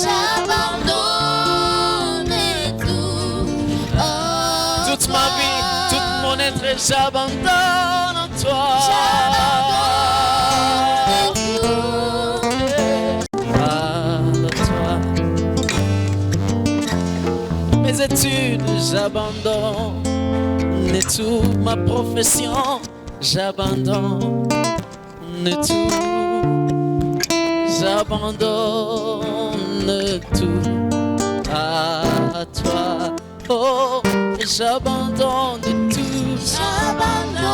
j'abandonne tout. Oh, toute ma vie, tout mon être, j'abandonne en toi. J'abandonne tout. Mes études, j'abandonne. Et tout, ma profession, j'abandonne tout. J'abandonne tout à toi. Oh, j'abandonne tout. J'abandonne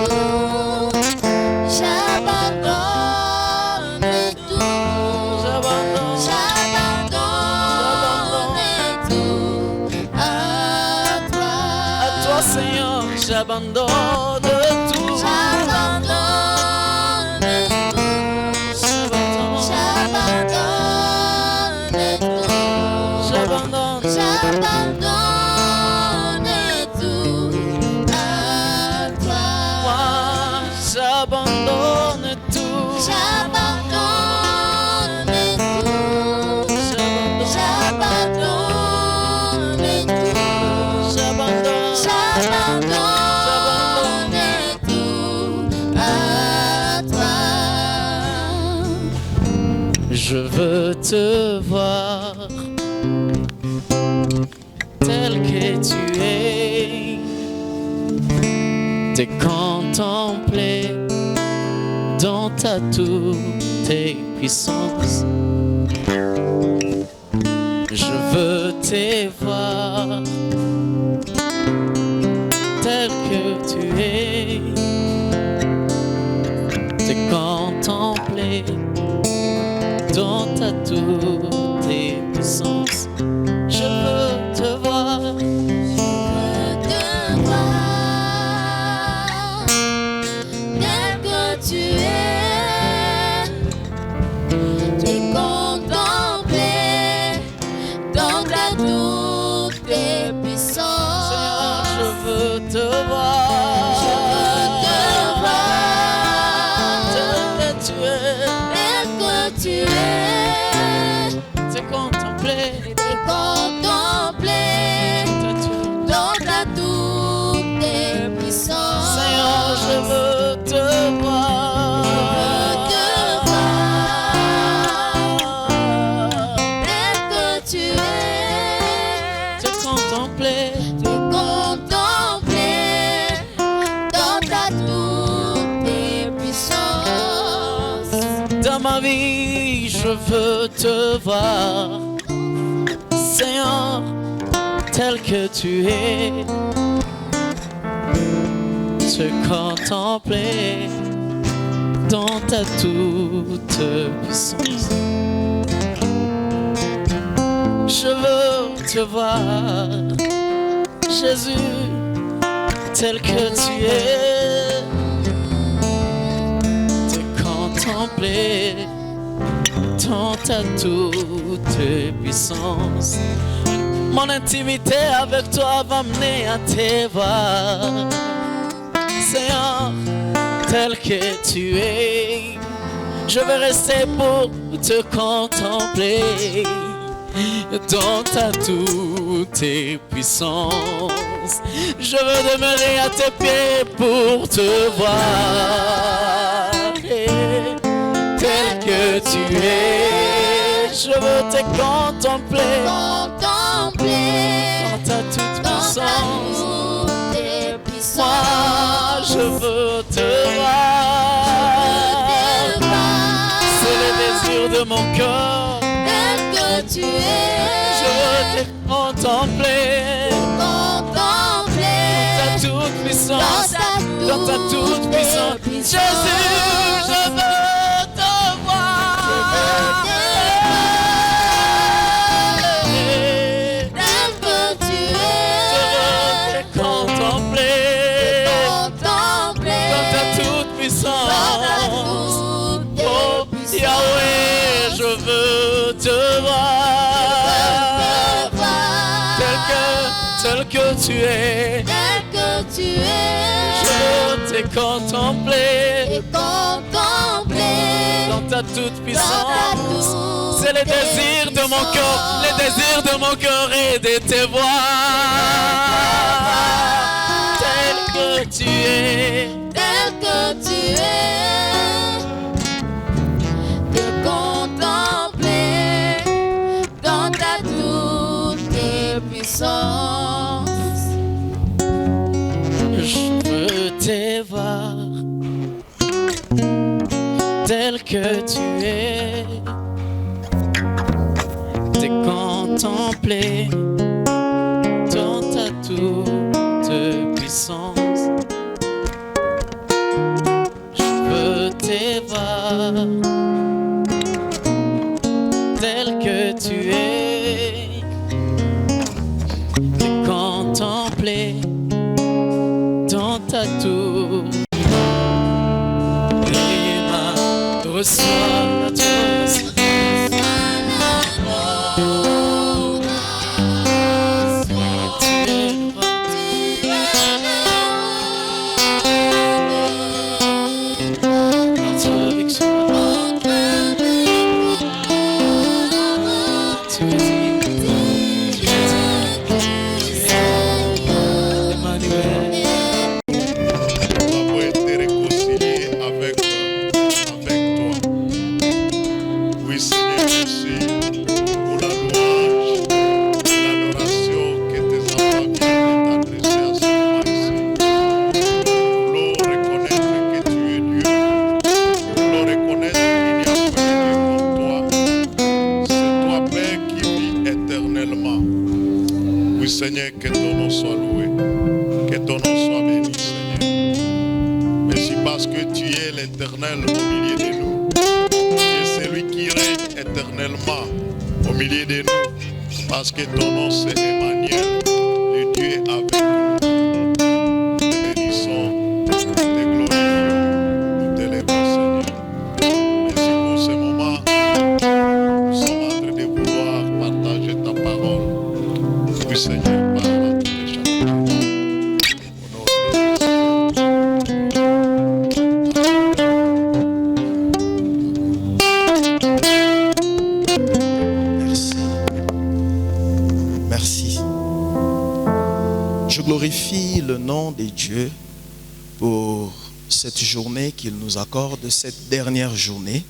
tout. J'abandonne tout. J'abandonne tout à toi. À toi, Seigneur, j'abandonne tout. J'abandonne tout. J'abandonne tout. J'abandonne tout à toi. Moi, j'abandonne tout. J'abandonne tout. J'abandonne tout. J'abandonne tout à toi. Je veux te voir tel que tu es, te contempler dans ta toute puissance. Je veux te voir tel que tu es, te contempler dans ta toute puissance. Je veux te voir, Te voir tel que tu es, te contempler dans ta toute puissance. Seigneur, je veux te voir. Je veux te voir Tel que tu es, tel que tu es, te contempler te contempler ta toute. dans ta toute puissance. Seigneur, je veux te voir. Tel que tu es, Te contempler te contempler dans ta toute puissance. dans ma vie, je veux te voir. Seigneur, tel que tu es, te contempler dans ta toute puissance. Je veux te voir, Jésus, tel que tu es, te contempler dans ta toute puissance. Mon intimité avec toi va mener à te voir, Seigneur, tel que tu es. Je vais rester pour te contempler dans ta toute puissance. Je veux demeurer à tes pieds pour te voir, tel que tu es. Je veux te contempler Contempler dans ta toute dans ta puissance. toute puissance. Moi, je veux te voir. C'est le désir de mon cœur. Tel que tu es, Je veux te contempler contempler dans ta toute puissance. Dans ta toute puissance. Jésus, je veux te voir. Tel que tu Je veux es, te contempler contempler dans ta toute dans ta puissance. toute Oh puissance. Yahweh, je veux te voir tel que tu es. Tel que tu es, Je veux te contempler et contempler dans ta toute dans ta puissance. toute C'est le désir de mon cœur, le désir de mon cœur est de te voir tel que tu es. tel que tu es, te contempler dans ta toute puissance. Je veux te voir tel que tu es, te contempler dans ta toute puissance. Je veux te voir tel que tu es, te contempler dans ta tour. Reçois notre Seigneur, que ton nom soit loué, que ton nom soit béni, Seigneur. Merci parce que tu es l'Éternel au milieu de nous. Tu es celui qui règne éternellement au milieu de nous, parce que ton nom c'est Emmanuel, le Dieu est avec nous. Nous te bénissons, nous te glorifions, nous t'élèvons, Seigneur. Merci pour ce moment. Nous sommes en train de vouloir partager ta parole. Oui, Seigneur. Je glorifie le nom de Dieu pour cette journée qu'il nous accorde, cette dernière journée.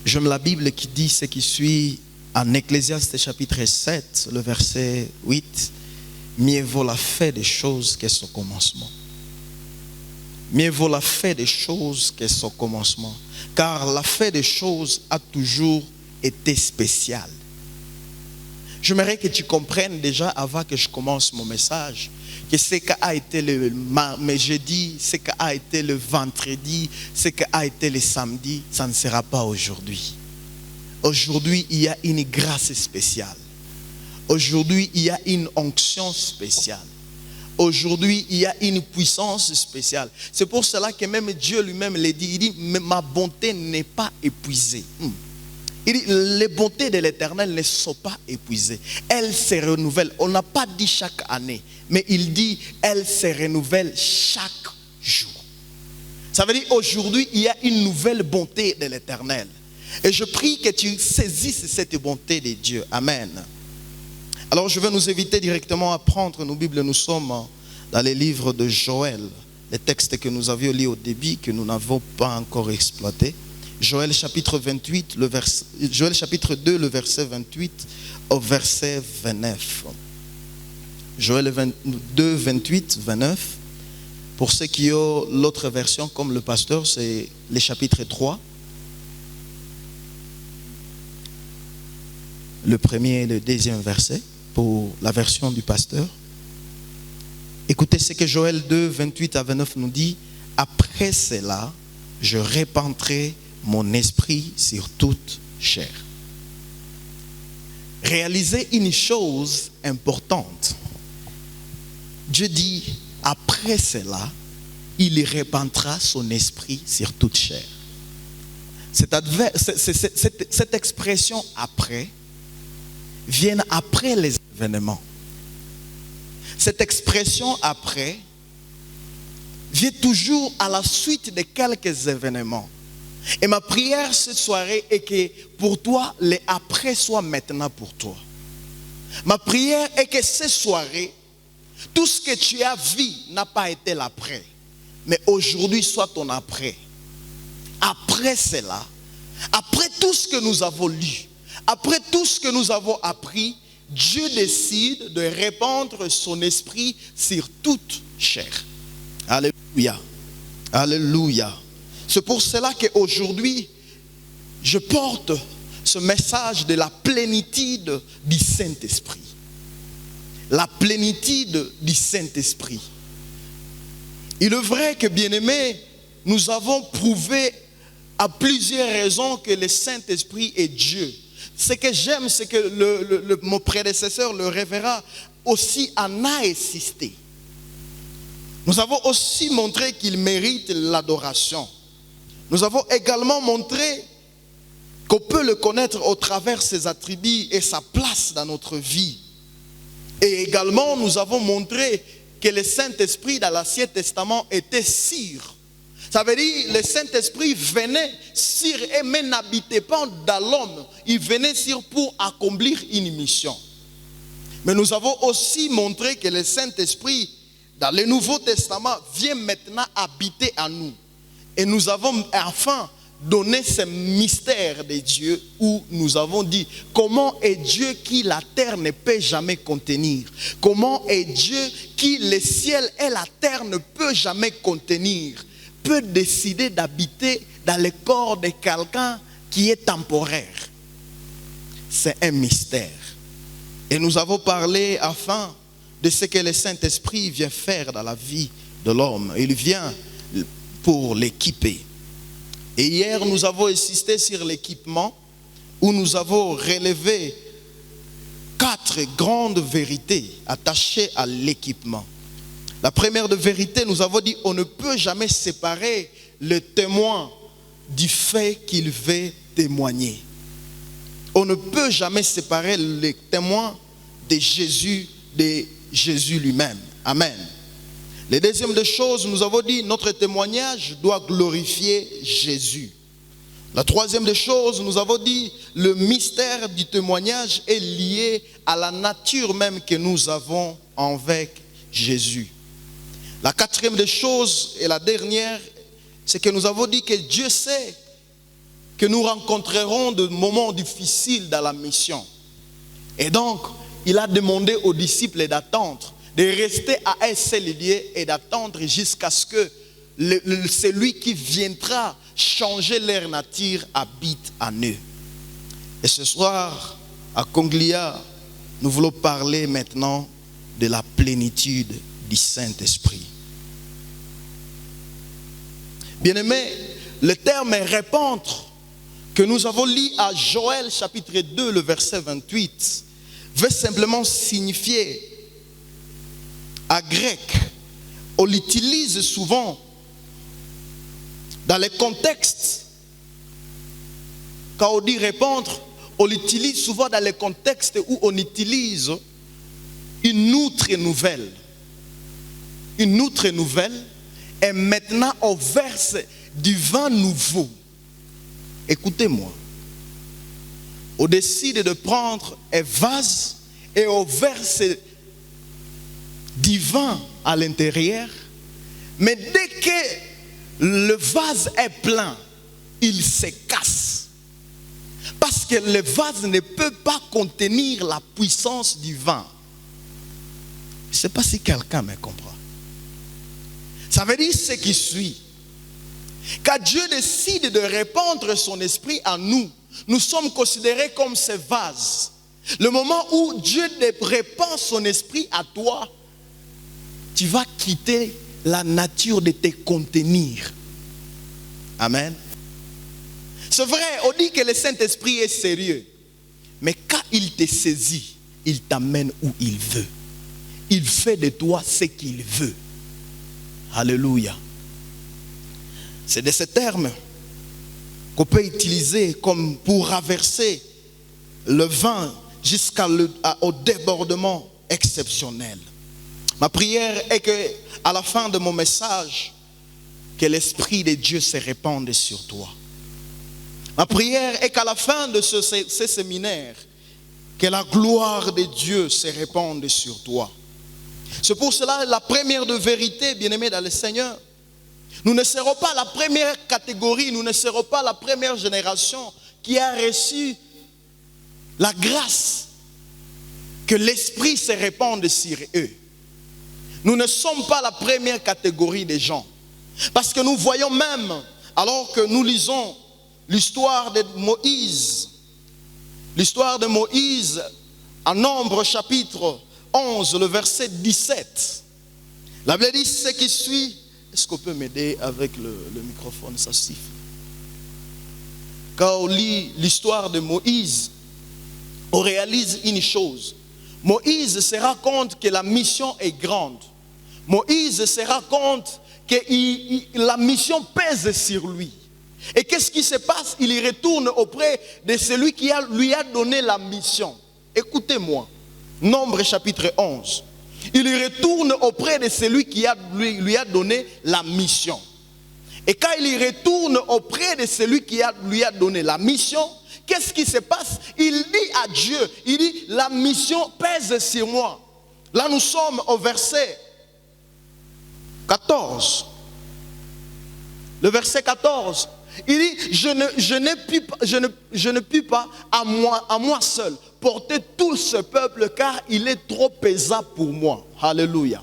J'aime la Bible qui dit ce qui suit en Ecclésiaste chapitre 7, le verset 8. Mieux vaut la fin des choses que son commencement. Mieux vaut la fin des choses que son commencement. Car la fin des choses a toujours été spéciale. J'aimerais que tu comprennes déjà avant que je commence mon message que ce qu'a été le jeudi, ce qu'a été le vendredi, ce qu'a été le samedi, ça ne sera pas aujourd'hui. Aujourd'hui, il y a une grâce spéciale. Aujourd'hui, il y a une onction spéciale. Aujourd'hui, il y a une puissance spéciale. C'est pour cela que même Dieu lui-même le dit. Il dit, ma bonté n'est pas épuisée. Il dit, les bontés de l'Éternel ne sont pas épuisées. Elles se renouvellent. On n'a pas dit chaque année, mais il dit, elles se renouvellent chaque jour. Ça veut dire, aujourd'hui, il y a une nouvelle bonté de l'Éternel. Et je prie que tu saisisses cette bonté de Dieu. Amen. Alors, je vais nous inviter directement à prendre nos Bibles. Nous sommes dans les livres de Joël. Les textes que nous avions lus au début, que nous n'avons pas encore exploités. Joël chapitre 28, Joël chapitre 2, le verset 28 au verset 29. Joël 2, 28, 29. Pour ceux qui ont l'autre version, comme le pasteur, c'est le chapitre 3. Le premier et le deuxième verset, pour la version du pasteur. Écoutez ce que Joël 2, 28 à 29 nous dit. Après cela, je répandrai mon esprit sur toute chair. Réalisez une chose importante. Dieu dit, après cela, il répandra son esprit sur toute chair. Cette expression après vient après les événements. Cette expression après vient toujours à la suite de quelques événements. Et ma prière cette soirée est que pour toi, les après soient maintenant pour toi. Ma prière est que cette soirée, tout ce que tu as vu n'a pas été l'après. Mais aujourd'hui soit ton après. Après cela, après tout ce que nous avons lu, après tout ce que nous avons appris, Dieu décide de répandre son esprit sur toute chair. Alléluia. Alléluia. C'est pour cela qu'aujourd'hui, je porte ce message de la plénitude du Saint-Esprit. La plénitude du Saint-Esprit. Il est vrai que, bien-aimés, nous avons prouvé à plusieurs raisons que le Saint-Esprit est Dieu. Ce que j'aime, c'est que mon prédécesseur, le révérend, aussi en a insisté. Nous avons aussi montré qu'il mérite l'adoration. Nous avons également montré qu'on peut le connaître au travers de ses attributs et sa place dans notre vie. Et également, nous avons montré que le Saint-Esprit dans l'Ancien Testament était sûr. Ça veut dire que le Saint-Esprit venait sur et mais n'habitait pas dans l'homme. Il venait sur pour accomplir une mission. Mais nous avons aussi montré que le Saint-Esprit dans le Nouveau Testament vient maintenant habiter en nous. Et nous avons enfin donné ce mystère de Dieu où nous avons dit comment est Dieu qui la terre ne peut jamais contenir. Comment est Dieu qui le ciel et la terre ne peut jamais contenir. Peut décider d'habiter dans le corps de quelqu'un qui est temporaire. C'est un mystère. Et nous avons parlé enfin de ce que le Saint-Esprit vient faire dans la vie de l'homme. Il vient pour l'équiper. Et hier, nous avons insisté sur l'équipement où nous avons relevé 4 grandes vérités attachées à l'équipement. La première de vérité, nous avons dit on ne peut jamais séparer le témoin du fait qu'il veut témoigner. On ne peut jamais séparer le témoin de Jésus lui-même. Amen. La deuxième des choses, nous avons dit notre témoignage doit glorifier Jésus. La troisième des choses, nous avons dit le mystère du témoignage est lié à la nature même que nous avons avec Jésus. La quatrième des choses et la dernière, c'est que nous avons dit que Dieu sait que nous rencontrerons des moments difficiles dans la mission. Et donc, il a demandé aux disciples d'attendre, de rester à un seul lieu et d'attendre jusqu'à ce que celui qui viendra changer leur nature habite en eux. Et ce soir, à Conglia, nous voulons parler maintenant de la plénitude du Saint-Esprit. Bien-aimés, le terme répandre que nous avons lu à Joël chapitre 2, le verset 28, veut simplement signifier, en grec, on l'utilise souvent dans les contextes, quand on dit répandre, on l'utilise souvent dans les contextes où on utilise une outre nouvelle. Une outre nouvelle, et maintenant on verse du vin nouveau. Écoutez-moi. On décide de prendre un vase et on verse du vin à l'intérieur. Mais dès que le vase est plein, il se casse. Parce que le vase ne peut pas contenir la puissance du vin. Je ne sais pas si quelqu'un me comprend. Ça veut dire ce qui suit. Quand Dieu décide de répandre son esprit en nous, nous sommes considérés comme ce vase. Le moment où Dieu répand son esprit à toi, tu vas quitter la nature de te contenir. Amen. C'est vrai, on dit que le Saint-Esprit est sérieux. Mais quand il te saisit, il t'amène où il veut. Il fait de toi ce qu'il veut. Alléluia. C'est de ce terme qu'on peut utiliser comme pour raverser le vin jusqu'au débordement exceptionnel. Ma prière est que, à la fin de mon message, que l'Esprit de Dieu se répande sur toi. Ma prière est qu'à la fin de ce séminaire, que la gloire de Dieu se répande sur toi. C'est pour cela la première de vérité, bien-aimés dans le Seigneur. Nous ne serons pas la première catégorie, nous ne serons pas la première génération qui a reçu la grâce que l'Esprit se répande sur eux. Nous ne sommes pas la première catégorie des gens. Parce que nous voyons même, alors que nous lisons l'histoire de Moïse en Nombre chapitre 11, le verset 17. La Bible dit ce qui suit. Est-ce qu'on peut m'aider avec le microphone, ça siffle. Quand on lit l'histoire de Moïse, on réalise une chose. Moïse se rend compte que la mission est grande. Moïse se rend compte que la mission pèse sur lui. Et qu'est-ce qui se passe? Il y retourne auprès de celui qui lui a donné la mission. Écoutez-moi, Nombre chapitre 11. Il y retourne auprès de celui qui lui a donné la mission. Et quand il y retourne auprès de celui qui lui a donné la mission, qu'est-ce qui se passe? Il dit à Dieu, il dit, la mission pèse sur moi. Là nous sommes au verset 14. Le verset 14. Il dit, je ne puis pas à moi seul porter tout ce peuple car il est trop pesant pour moi. Alléluia.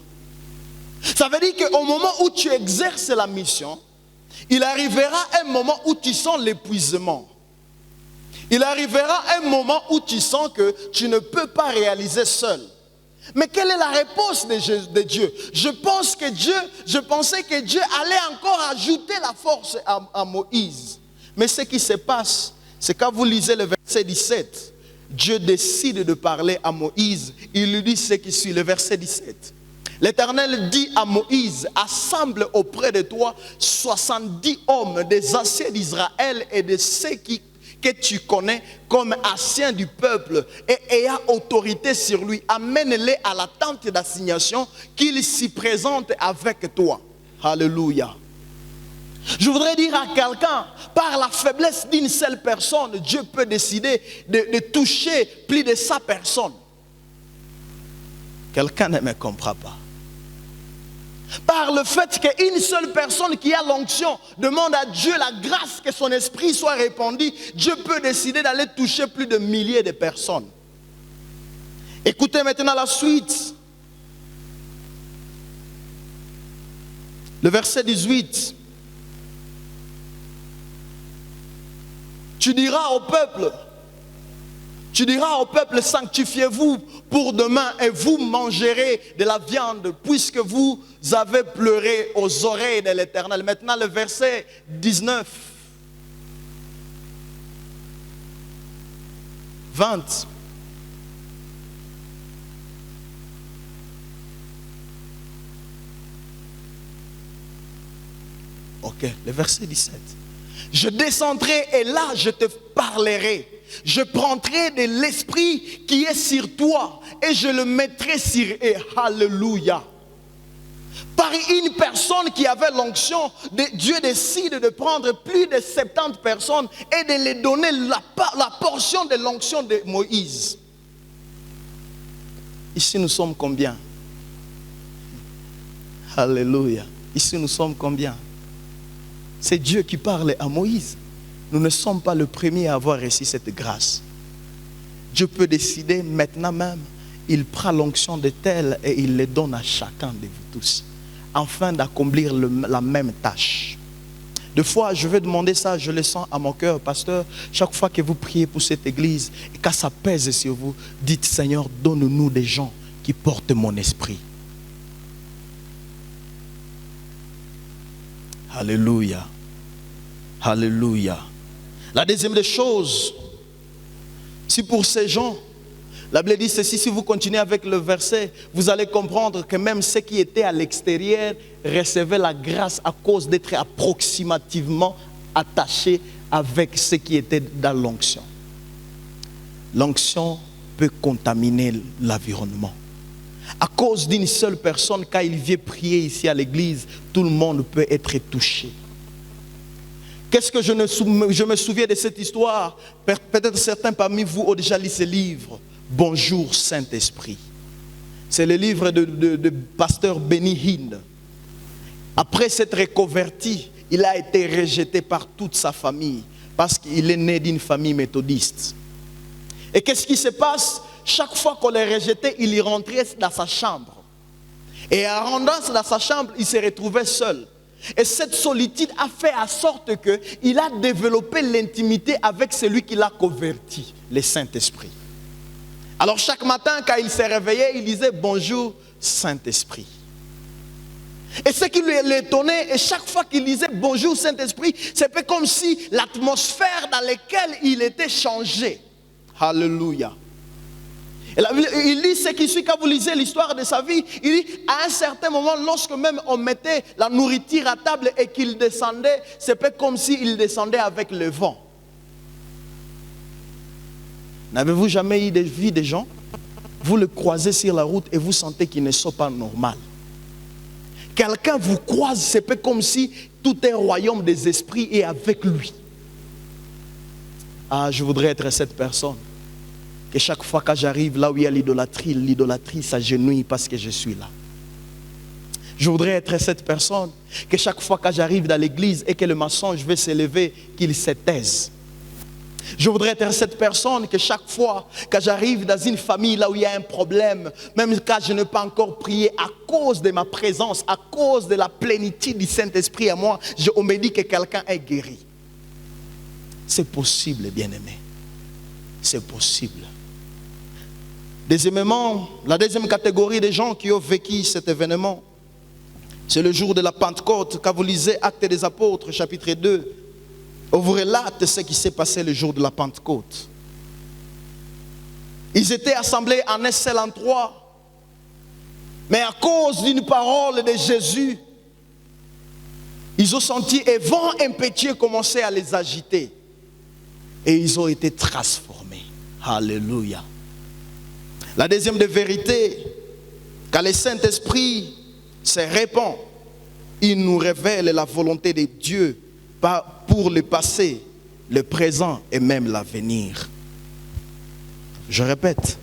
Ça veut dire qu'au moment où tu exerces la mission, il arrivera un moment où tu sens l'épuisement. Il arrivera un moment où tu sens que tu ne peux pas réaliser seul. Mais quelle est la réponse de Dieu? Je pensais que Dieu allait encore ajouter la force à Moïse. Mais ce qui se passe, c'est quand vous lisez le verset 17, Dieu décide de parler à Moïse. Il lui dit ce qui suit, le verset 17. L'Éternel dit à Moïse, assemble auprès de toi 70 hommes des anciens d'Israël et de ceux que tu connais comme anciens du peuple et ayant autorité sur lui. Amène-les à la tente d'assignation qu'ils s'y présentent avec toi. Alléluia. Je voudrais dire à quelqu'un, par la faiblesse d'une seule personne, Dieu peut décider de toucher plus de 100 personnes. Quelqu'un ne me comprend pas. Par le fait qu'une seule personne qui a l'onction demande à Dieu la grâce que son esprit soit répandu, Dieu peut décider d'aller toucher plus de milliers de personnes. Écoutez maintenant la suite. Le verset 18. Tu diras au peuple, sanctifiez-vous pour demain et vous mangerez de la viande puisque vous avez pleuré aux oreilles de l'Éternel. Maintenant le verset 19. 20. Ok, le verset 17. Je descendrai et là je te parlerai. Je prendrai de l'esprit qui est sur toi et je le mettrai sur eux. Alléluia. Par une personne qui avait l'onction, Dieu décide de prendre plus de 70 personnes et de les donner la portion de l'onction de Moïse. Ici nous sommes combien? Alléluia. Ici nous sommes combien? C'est Dieu qui parle à Moïse. Nous ne sommes pas le premier à avoir reçu cette grâce. Dieu peut décider maintenant même, il prend l'onction de tel et il les donne à chacun de vous tous, afin d'accomplir la même tâche. Des fois, je vais demander ça, je le sens à mon cœur, pasteur, chaque fois que vous priez pour cette église, et quand ça pèse sur vous, dites, Seigneur, donne-nous des gens qui portent mon esprit. Alléluia. Alléluia. La deuxième des choses, si pour ces gens, la Bible dit ceci, si vous continuez avec le verset, vous allez comprendre que même ceux qui étaient à l'extérieur recevaient la grâce à cause d'être approximativement attachés avec ceux qui étaient dans l'onction. L'onction peut contaminer l'environnement. À cause d'une seule personne, quand il vient prier ici à l'église, tout le monde peut être touché. Qu'est-ce que je me souviens de cette histoire? Peut-être certains parmi vous ont déjà lu ce livre. Bonjour Saint-Esprit. C'est le livre de pasteur Benny Hinn. Après s'être reconverti, il a été rejeté par toute sa famille parce qu'il est né d'une famille méthodiste. Et qu'est-ce qui se passe? Chaque fois qu'on l'a rejeté, il y rentrait dans sa chambre. Et en rentrant dans sa chambre, il se retrouvait seul. Et cette solitude a fait en sorte qu'il a développé l'intimité avec celui qui l'a converti, le Saint-Esprit. Alors chaque matin, quand il s'est réveillé, il disait « Bonjour Saint-Esprit ». Et ce qui lui étonnait, et chaque fois qu'il disait « Bonjour Saint-Esprit », c'était comme si l'atmosphère dans laquelle il était changé. Alléluia. Et la Bible, il dit ce qui suit, quand vous lisez l'histoire de sa vie, il dit à un certain moment, lorsque même on mettait la nourriture à table et qu'il descendait, c'était comme s'il descendait avec le vent. N'avez-vous jamais eu des vies de gens? Vous le croisez sur la route et vous sentez qu'ils ne sont pas normaux. Quelqu'un vous croise, c'est comme si tout un royaume des esprits est avec lui. Ah, je voudrais être cette personne. Que chaque fois que j'arrive là où il y a l'idolâtrie s'agenouille parce que je suis là. Je voudrais être cette personne. Que chaque fois que j'arrive dans l'église et que le mensonge veut s'élever, qu'il se taise. Je voudrais être cette personne que chaque fois que j'arrive dans une famille là où il y a un problème, même quand je n'ai pas encore prié, à cause de ma présence, à cause de la plénitude du Saint-Esprit à moi, on me dit que quelqu'un est guéri. C'est possible, bien-aimé. C'est possible. Deuxièmement, la deuxième catégorie des gens qui ont vécu cet événement, c'est le jour de la Pentecôte. Quand vous lisez Actes des Apôtres, chapitre 2, on vous relate ce qui s'est passé le jour de la Pentecôte. Ils étaient assemblés en un seul endroit, mais à cause d'une parole de Jésus, ils ont senti un vent impétueux commencer à les agiter. Et ils ont été transformés. Alléluia. La deuxième de vérité, quand le Saint-Esprit se répand, il nous révèle la volonté de Dieu pour le passé, le présent et même l'avenir. Je répète,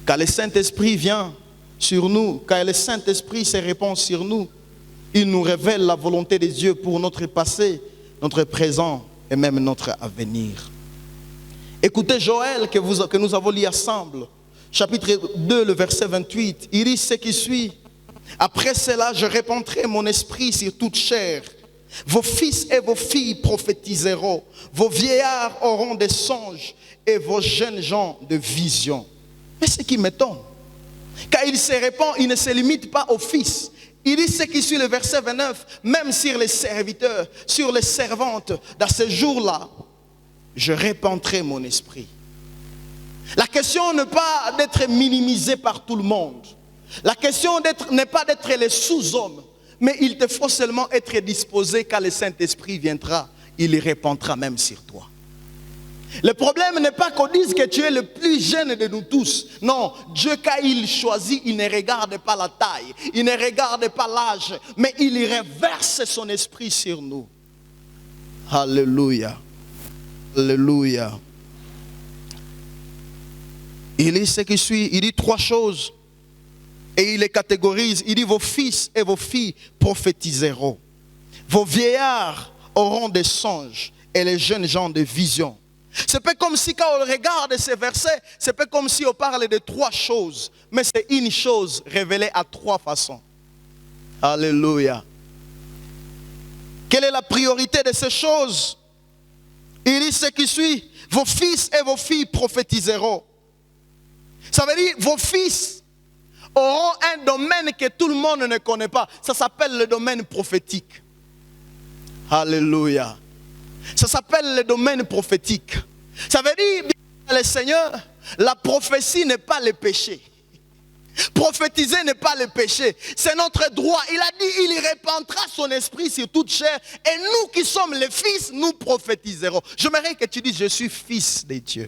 quand le Saint-Esprit vient sur nous, quand le Saint-Esprit se répand sur nous, il nous révèle la volonté de Dieu pour notre passé, notre présent et même notre avenir. Écoutez Joël que nous avons lu ensemble. Chapitre 2, le verset 28, il dit ce qui suit. Après cela, je répandrai mon esprit sur toute chair. Vos fils et vos filles prophétiseront. Vos vieillards auront des songes et vos jeunes gens de visions. Mais ce qui m'étonne, quand il se répand, il ne se limite pas aux fils. Il dit ce qui suit le verset 29, même sur les serviteurs, sur les servantes, dans ce jour-là, je répandrai mon esprit. La question n'est pas d'être minimisé par tout le monde. La question n'est pas d'être les sous-hommes. Mais il te faut seulement être disposé quand le Saint-Esprit viendra. Il répandra même sur toi. Le problème n'est pas qu'on dise que tu es le plus jeune de nous tous. Non, Dieu quand il choisit, il ne regarde pas la taille. Il ne regarde pas l'âge. Mais il reverse son esprit sur nous. Alléluia. Alléluia. Il dit ce qui suit, il dit 3 choses. Et il les catégorise. Il dit vos fils et vos filles prophétiseront. Vos vieillards auront des songes et les jeunes gens des visions. C'est pas comme si quand on regarde ces versets, c'est pas comme si on parle de 3 choses. Mais c'est une chose révélée à 3 façons. Alléluia. Quelle est la priorité de ces choses? Il dit ce qui suit. Vos fils et vos filles prophétiseront. Ça veut dire vos fils auront un domaine que tout le monde ne connaît pas. Ça s'appelle le domaine prophétique. Alléluia. Ça s'appelle le domaine prophétique. Ça veut dire, le Seigneur, la prophétie n'est pas le péché. Prophétiser n'est pas le péché. C'est notre droit. Il a dit, il répandra son esprit sur toute chair. Et nous qui sommes les fils, nous prophétiserons. J'aimerais que tu dises, je suis fils de Dieu.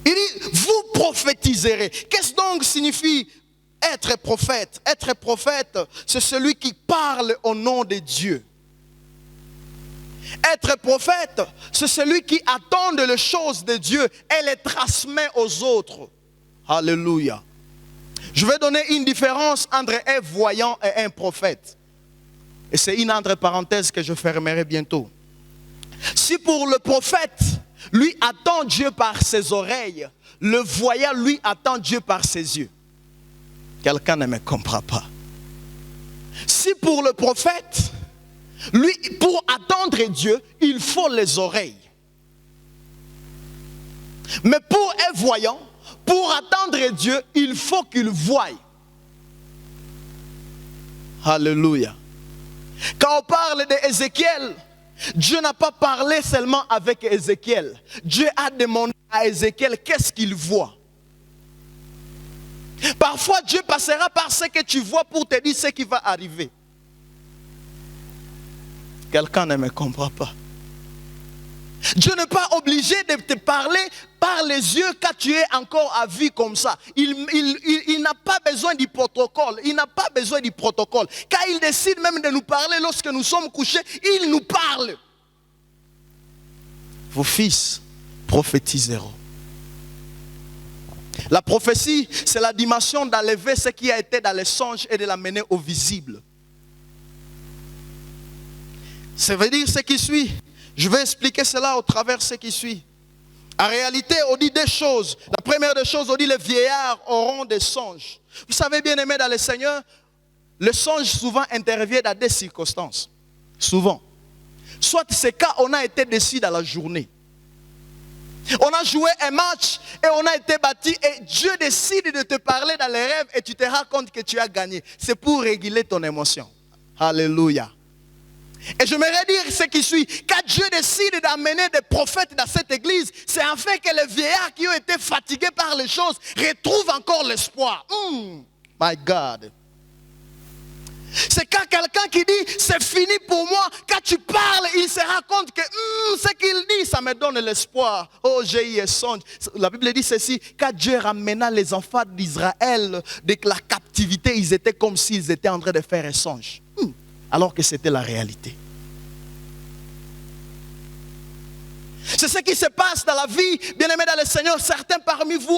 Il dit, vous prophétiserez. Qu'est-ce donc signifie être prophète? Être prophète, c'est celui qui parle au nom de Dieu. Être prophète, c'est celui qui attend les choses de Dieu et les transmet aux autres. Alléluia. Je vais donner une différence entre un voyant et un prophète. Et c'est une entre parenthèse que je fermerai bientôt. Si pour le prophète, lui attend Dieu par ses oreilles, le voyant, lui attend Dieu par ses yeux. Quelqu'un ne me comprend pas. Si pour le prophète, lui, pour attendre Dieu, il faut les oreilles. Mais pour un voyant, pour attendre Dieu, il faut qu'il voie. Alléluia. Quand on parle d'Ézéchiel, Dieu n'a pas parlé seulement avec Ézéchiel. Dieu a demandé à Ézéchiel qu'est-ce qu'il voit. Parfois, Dieu passera par ce que tu vois pour te dire ce qui va arriver. Quelqu'un ne me comprend pas. Dieu n'est pas obligé de te parler par les yeux quand tu es encore à vie comme ça. Il n'a pas besoin du protocole. Il n'a pas besoin du protocole. Quand il décide même de nous parler lorsque nous sommes couchés, il nous parle. Vos fils prophétiseront. La prophétie, c'est la dimension d'enlever ce qui a été dans les songes et de l'amener au visible. Ça veut dire ce qui suit. Je vais expliquer cela au travers de ce qui suit. En réalité, on dit deux choses. La première des choses, on dit les vieillards auront des songes. Vous savez, bien aimé dans le Seigneur, le songe souvent intervient dans des circonstances. Souvent. Soit c'est quand on a été déçu dans la journée. On a joué un match et on a été battu et Dieu décide de te parler dans les rêves et tu te rends compte que tu as gagné. C'est pour réguler ton émotion. Alléluia. Et j'aimerais dire ce qui suit. Quand Dieu décide d'amener des prophètes dans cette église, c'est afin que les vieillards qui ont été fatigués par les choses retrouvent encore l'espoir. My God. C'est quand quelqu'un qui dit c'est fini pour moi, quand tu parles, il se rend compte que ce qu'il dit, ça me donne l'espoir. Oh, j'ai eu un songe. La Bible dit ceci, quand Dieu ramena les enfants d'Israël de la captivité, ils étaient comme s'ils étaient en train de faire un songe. Alors que c'était la réalité. C'est ce qui se passe dans la vie, bien-aimés dans le Seigneur. Certains parmi vous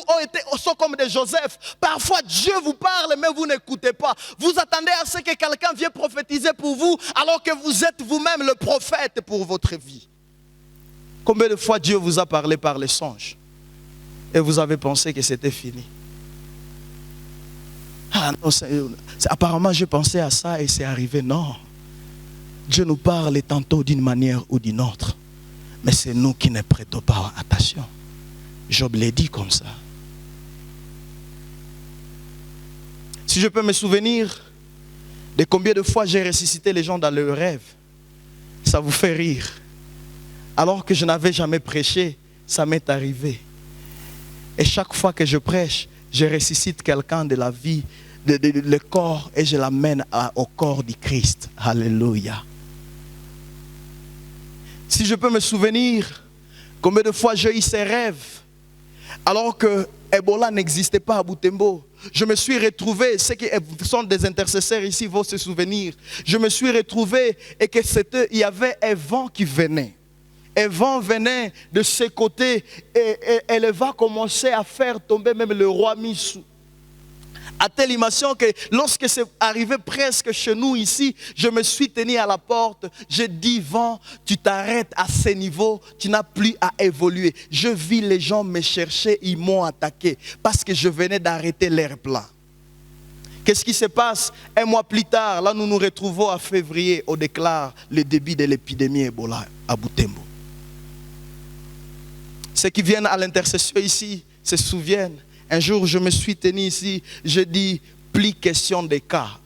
sont comme des Joseph. Parfois Dieu vous parle, mais vous n'écoutez pas. Vous attendez à ce que quelqu'un vienne prophétiser pour vous, alors que vous êtes vous-même le prophète pour votre vie. Combien de fois Dieu vous a parlé par les songes et vous avez pensé que c'était fini? Ah non, apparemment j'ai pensé à ça et c'est arrivé. Non. Dieu nous parle tantôt d'une manière ou d'une autre. Mais c'est nous qui ne prêtons pas attention. Job l'a dit comme ça. Si je peux me souvenir de combien de fois j'ai ressuscité les gens dans leurs rêves, ça vous fait rire. Alors que je n'avais jamais prêché, ça m'est arrivé. Et chaque fois que je prêche, je ressuscite quelqu'un de la vie, le corps, et je l'amène au corps du Christ. Alléluia. Si je peux me souvenir combien de fois j'ai eu ces rêves, alors que Ebola n'existait pas à Butembo, je me suis retrouvé, ceux qui sont des intercesseurs ici vont se souvenir, je me suis retrouvé et que il y avait un vent qui venait. Un vent venait de ce côté et elle va commencer à faire tomber même le roi Missou. À telle dimension que lorsque c'est arrivé presque chez nous ici, je me suis tenu à la porte. J'ai dit, vent, tu t'arrêtes à ce niveau, tu n'as plus à évoluer. Je vis les gens me chercher, ils m'ont attaqué parce que je venais d'arrêter leur plan. Qu'est-ce qui se passe? Un mois plus tard, là nous nous retrouvons à février, on déclare le début de l'épidémie Ebola à Butembo. Ceux qui viennent à l'intercession ici se souviennent. Un jour, je me suis tenu ici, je dis, plus question de cas.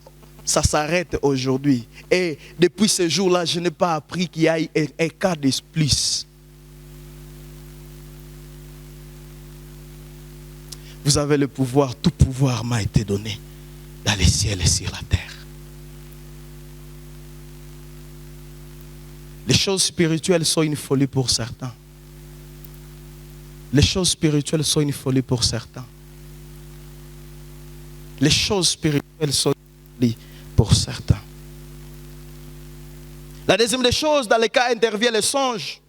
Ça s'arrête aujourd'hui. Et depuis ce jour-là, je n'ai pas appris qu'il y a un cas de plus. Vous avez le pouvoir, tout pouvoir m'a été donné dans les ciels et sur la terre. Les choses spirituelles sont une folie pour certains. Les choses spirituelles sont une folie pour certains. Les choses spirituelles sont une folie pour certains. La deuxième des choses dans les cas intervient les songes.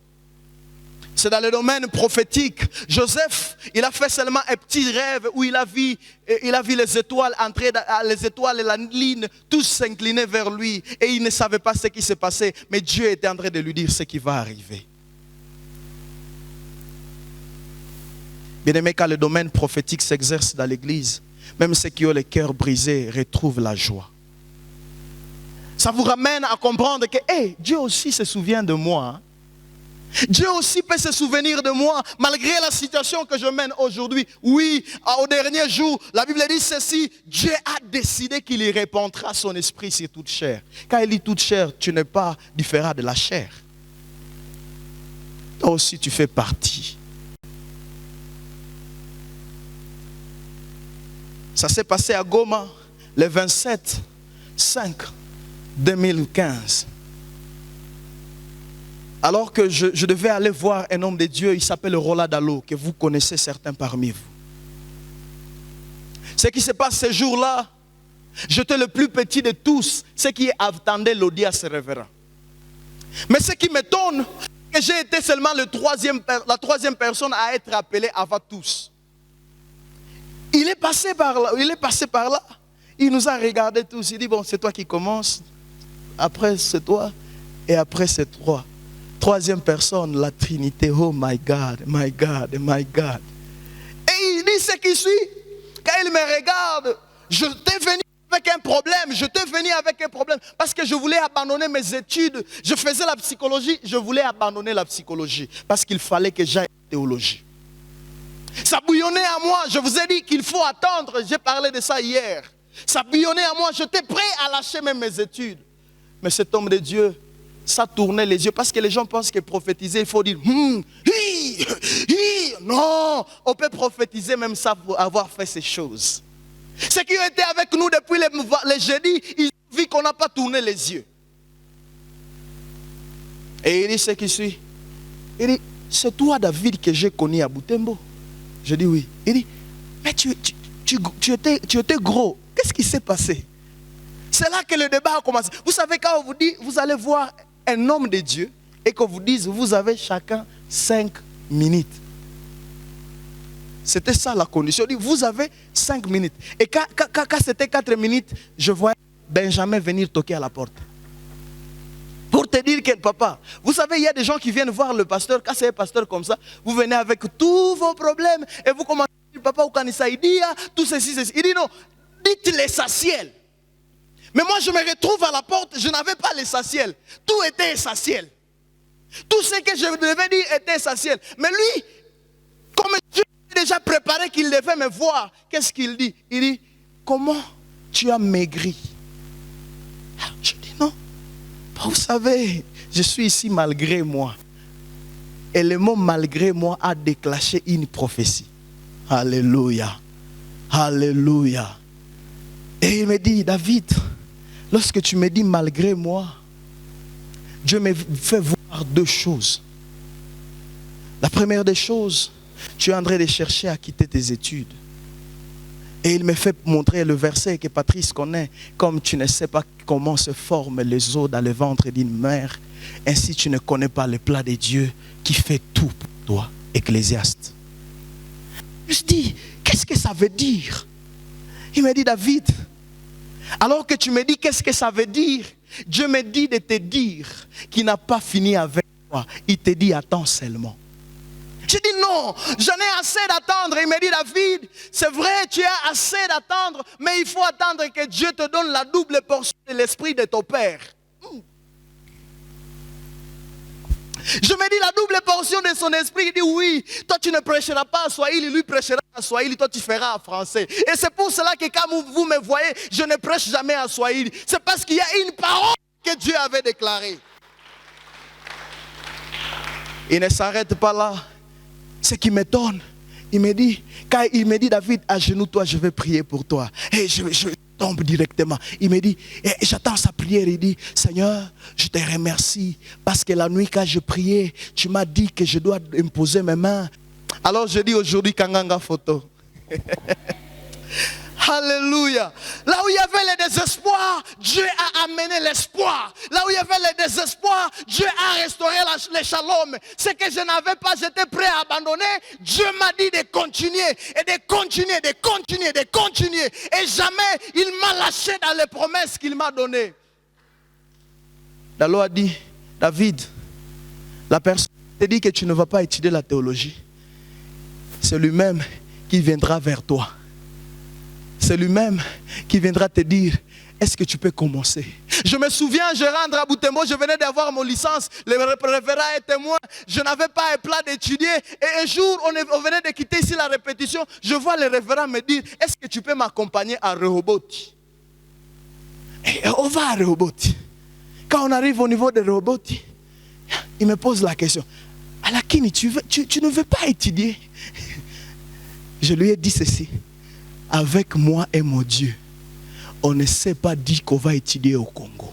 C'est dans le domaine prophétique. Joseph, il a fait seulement un petit rêve où il a vu les étoiles entrer, les étoiles et la ligne, tous s'incliner vers lui. Et il ne savait pas ce qui se passait. Mais Dieu était en train de lui dire ce qui va arriver. Bien-aimé, quand le domaine prophétique s'exerce dans l'église, même ceux qui ont le cœur brisé retrouvent la joie. Ça vous ramène à comprendre que Dieu aussi se souvient de moi. Dieu aussi peut se souvenir de moi malgré la situation que je mène aujourd'hui. Oui, au dernier jour, la Bible dit ceci: Dieu a décidé qu'il y répandra son esprit sur toute chair. Quand il dit toute chair, tu n'es pas différent de la chair. Toi aussi tu fais partie. Ça s'est passé à Goma le 27/5/2015. Alors que je devais aller voir un homme de Dieu, il s'appelle Roland Dallot, que vous connaissez certains parmi vous. Ce qui se passe ce jour-là, j'étais le plus petit de tous, ceux qui attendaient l'audience révérend. Mais ce qui m'étonne, c'est que j'ai été seulement la troisième personne à être appelée avant tous. Il est passé par là, il nous a regardés tous, il dit bon, c'est toi qui commences, après c'est toi, et après c'est toi. Troisième personne, la Trinité. Oh my God, my God, my God. Et il dit ce qui suit. Quand il me regarde, je t'ai venu avec un problème. Parce que je voulais abandonner mes études. Je faisais la psychologie, je voulais abandonner la psychologie. Parce qu'il fallait que j'aille en théologie. Ça bouillonnait à moi. Je vous ai dit qu'il faut attendre. J'ai parlé de ça hier. Ça bouillonnait à moi. J'étais prêt à lâcher même mes études. Mais cet homme de Dieu, ça tournait les yeux parce que les gens pensent que prophétiser, il faut dire non, on peut prophétiser même sans avoir fait ces choses. Ceux qui ont été avec nous depuis les jeudis, ils ont vu qu'on n'a pas tourné les yeux. Et il dit ce qui suit. Il dit, c'est toi David que j'ai connu à Butembo. Je dis oui. Il dit, mais tu étais gros. Qu'est-ce qui s'est passé? C'est là que le débat a commencé. Vous savez, quand on vous dit, vous allez voir un homme de Dieu et qu'on vous dise, vous avez chacun 5 minutes. C'était ça la condition. On dit, vous avez 5 minutes. Et quand c'était 4 minutes, je voyais Benjamin venir toquer à la porte. Pour te dire que, papa, vous savez, il y a des gens qui viennent voir le pasteur. Quand c'est un pasteur comme ça, vous venez avec tous vos problèmes et vous commencez à dire, papa, ou Kanissa, il dit, tout ceci, ceci. Il dit non, dites l'essentiel. Mais moi, je me retrouve à la porte, je n'avais pas l'essentiel. Tout était essentiel. Tout ce que je devais dire était essentiel. Mais lui, comme Dieu avait déjà préparé qu'il devait me voir, qu'est-ce qu'il dit? Il dit, comment tu as maigri? Je dis non. Vous savez, je suis ici malgré moi. Et le mot malgré moi a déclenché une prophétie. Alléluia. Alléluia. Et il me dit, David, lorsque tu me dis malgré moi, Dieu me fait voir 2 choses. La première des choses, tu es en train de chercher à quitter tes études. Et il me fait montrer le verset que Patrice connaît. Comme tu ne sais pas comment se forment les os dans le ventre d'une mère, ainsi tu ne connais pas le plat de Dieu qui fait tout pour toi. Ecclésiaste. Je dis, qu'est-ce que ça veut dire? Il me dit, David, alors que tu me dis qu'est-ce que ça veut dire, Dieu me dit de te dire qu'il n'a pas fini avec toi. Il te dit, attends seulement. Je dis non, j'en ai assez d'attendre. Il me dit, David, c'est vrai, tu as assez d'attendre, mais il faut attendre que Dieu te donne la double portion de l'esprit de ton Père. Je me dis la double portion de son esprit. Il dit oui, toi tu ne prêcheras pas en Swahili, lui prêchera en Swahili, toi tu feras en français. Et c'est pour cela que quand vous me voyez, je ne prêche jamais en Swahili. C'est parce qu'il y a une parole que Dieu avait déclarée. Il ne s'arrête pas là. Ce qui m'étonne, il me dit, quand il me dit, David, agenouille-toi, je vais prier pour toi. Et je tombe directement. Il me dit, et j'attends sa prière. Il dit, Seigneur, je te remercie parce que la nuit quand je priais, tu m'as dit que je dois imposer mes mains. Alors je dis aujourd'hui, Kanganga photo. Alléluia. Là où il y avait le désespoir, Dieu a amené l'espoir. Là où il y avait le désespoir, Dieu a restauré le shalom. Ce que je n'avais pas, j'étais prêt à abandonner. Dieu m'a dit de continuer et de continuer, de continuer, de continuer. Et jamais il m'a lâché dans les promesses qu'il m'a données. La loi a dit, David, la personne qui te dit que tu ne vas pas étudier la théologie, c'est lui-même qui viendra vers toi. C'est lui-même qui viendra te dire, est-ce que tu peux commencer? Je me souviens, je rentre à Boutembo, je venais d'avoir mon licence, le révérend est témoin, je n'avais pas un plan d'étudier. Et un jour, on venait de quitter ici la répétition, je vois le révérend me dire, est-ce que tu peux m'accompagner à Rehoboth? Et on va à Rehoboth. Quand on arrive au niveau de Rehoboth, il me pose la question, Alakini, tu ne veux pas étudier? Je lui ai dit ceci, avec moi et mon Dieu, on ne sait pas dire qu'on va étudier au Congo.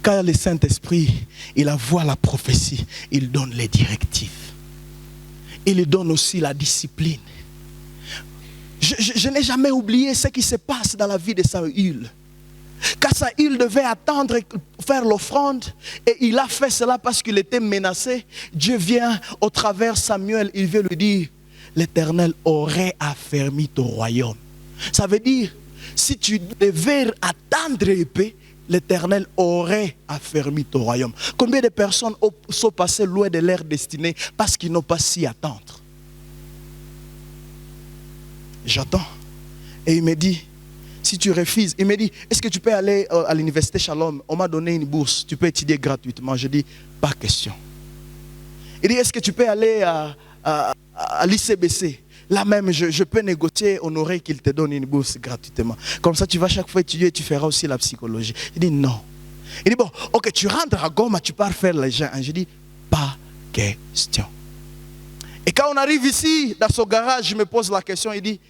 Quand le Saint-Esprit, il envoie la prophétie, il donne les directives. Il donne aussi la discipline. Je n'ai jamais oublié ce qui se passe dans la vie de Saül. Quand Saül devait attendre faire l'offrande, et il a fait cela parce qu'il était menacé, Dieu vient au travers Samuel, il veut lui dire, l'Éternel aurait affermi ton royaume. Ça veut dire, si tu devais attendre épée, l'Éternel aurait affermi ton royaume. Combien de personnes sont passées loin de leur destinée parce qu'ils n'ont pas s'y attendre? J'attends. Et il me dit, si tu refuses, il me dit, est-ce que tu peux aller à l'université Shalom? On m'a donné une bourse, tu peux étudier gratuitement. Je dis, pas question. Il dit, est-ce que tu peux aller à l'ICBC? Là même, je peux négocier, honorer qu'il te donne une bourse gratuitement. Comme ça, tu vas chaque fois étudier et tu feras aussi la psychologie. Il dit, non. Il dit, bon, ok, tu rentres à Goma, tu pars faire les gens. Je dis, pas question. Et quand on arrive ici, dans son garage, je me pose la question, il dit,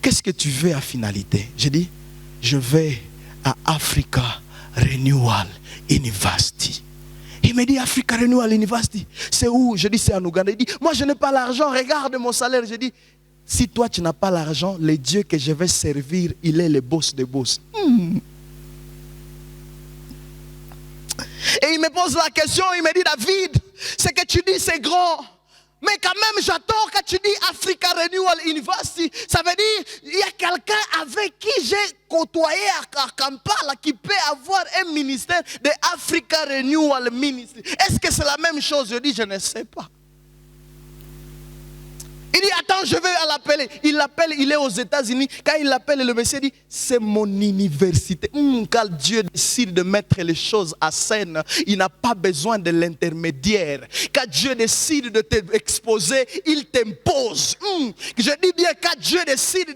qu'est-ce que tu veux à finalité? Je dis, je vais à Africa Renewal University. Il me dit, Africa Renewal University, c'est où? Je dis, c'est en Ouganda. Il dit, moi je n'ai pas l'argent, regarde mon salaire. Je dis, si toi tu n'as pas l'argent, le Dieu que je vais servir, il est le boss des boss. Et il me pose la question, il me dit, David, ce que tu dis c'est grand. Mais quand même, j'attends quand tu dis Africa Renewal University, ça veut dire il y a quelqu'un avec qui j'ai côtoyé à Kampala qui peut avoir un ministère de Africa Renewal Ministry. Est-ce que c'est la même chose? Je dis, je ne sais pas. Il dit, attends, je vais l'appeler. Il l'appelle, il est aux États-Unis. Quand il l'appelle, le monsieur dit, c'est mon université. Quand Dieu décide de mettre les choses à scène, il n'a pas besoin de l'intermédiaire. Quand Dieu décide de t'exposer, il t'impose. Je dis bien, quand Dieu décide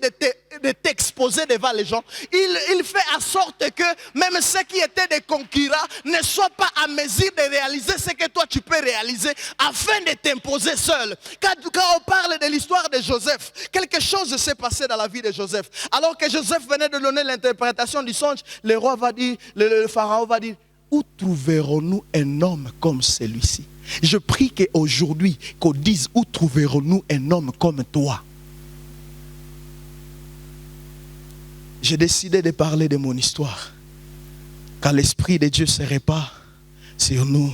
de t'exposer devant les gens, il fait en sorte que même ceux qui étaient des concurrents ne soient pas à mesure de réaliser ce que toi tu peux réaliser afin de t'imposer seul. Quand on parle de l'histoire de Joseph, quelque chose s'est passé dans la vie de Joseph. Alors que Joseph venait de donner l'interprétation du songe, le roi va dire, le pharaon va dire, où trouverons-nous un homme comme celui-ci? Je prie qu'aujourd'hui, qu'on dise, où trouverons-nous un homme comme toi? J'ai décidé de parler de mon histoire. Quand l'Esprit de Dieu se répand sur nous,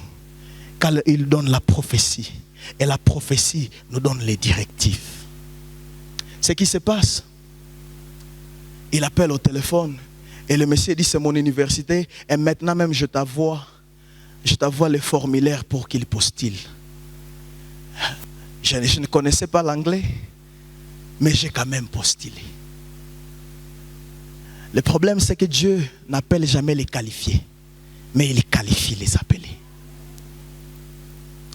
quand il donne la prophétie, et la prophétie nous donne les directives. Ce qui se passe, il appelle au téléphone et le monsieur dit, c'est mon université et maintenant même je t'envoie les formulaires pour qu'il postule. Je ne connaissais pas l'anglais, mais j'ai quand même postulé. Le problème, c'est que Dieu n'appelle jamais les qualifiés, mais il qualifie les appelés.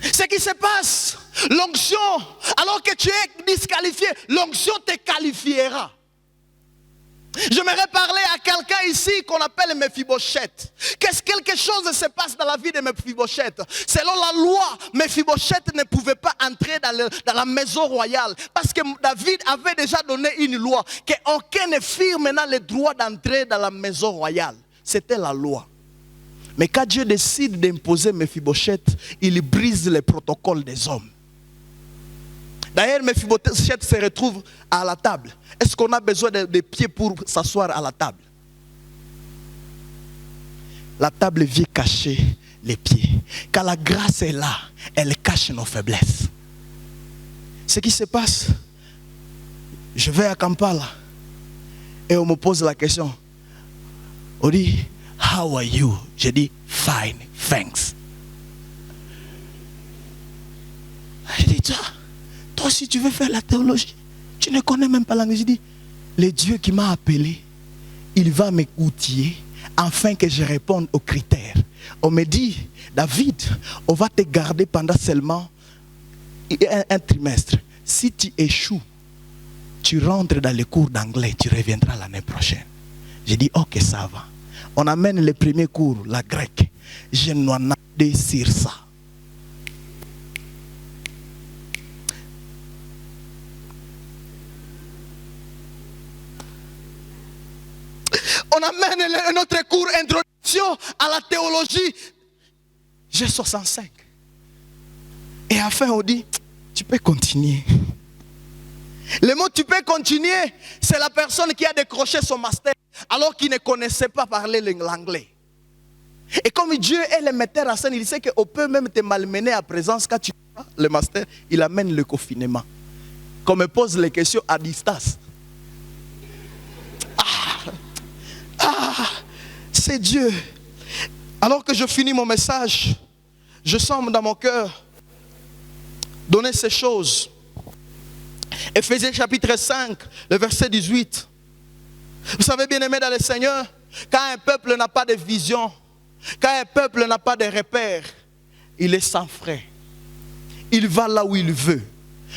Ce qui se passe, l'onction, alors que tu es disqualifié, l'onction te qualifiera. J'aimerais parler à quelqu'un ici qu'on appelle Mephibosheth. Qu'est-ce que quelque chose se passe dans la vie de Mephibosheth? Selon la loi, Mephibosheth ne pouvait pas entrer dans la maison royale. Parce que David avait déjà donné une loi. Qu'aucun ne firme maintenant le droit d'entrer dans la maison royale. C'était la loi. Mais quand Dieu décide d'imposer Mephibosheth, il brise les protocoles des hommes. D'ailleurs, Mephibosheth se retrouve à la table. Est-ce qu'on a besoin de pieds pour s'asseoir à la table? La table vient cacher les pieds. Quand la grâce est là, elle cache nos faiblesses. Ce qui se passe, je vais à Kampala et on me pose la question. On dit, how are you? Je dis, fine, thanks. Je dis, toi si tu veux faire la théologie, tu ne connais même pas la langue. Je dis, le Dieu qui m'a appelé, il va m'écouter afin que je réponde aux critères. On me dit, David, on va te garder pendant seulement un trimestre. Si tu échoues, tu rentres dans les cours d'anglais, tu reviendras l'année prochaine. J'ai dit, ok, ça va. On amène les premiers cours, la grecque. Je n'en ai pas sur ça. On amène notre cours introduction à la théologie. J'ai 65. Et enfin on dit, tu peux continuer. Le mot tu peux continuer, c'est la personne qui a décroché son master alors qu'il ne connaissait pas parler l'anglais. Et comme Dieu est le metteur en scène, il sait qu'on peut même te malmener à présence quand tu as le master, il amène le confinement. Qu'on me pose les questions à distance. C'est Dieu. Alors que je finis mon message, je sens dans mon cœur donner ces choses. Éphésiens chapitre 5, le verset 18. Vous savez, bien aimé dans le Seigneur, quand un peuple n'a pas de vision, quand un peuple n'a pas de repère, il est sans frais. Il va là où il veut.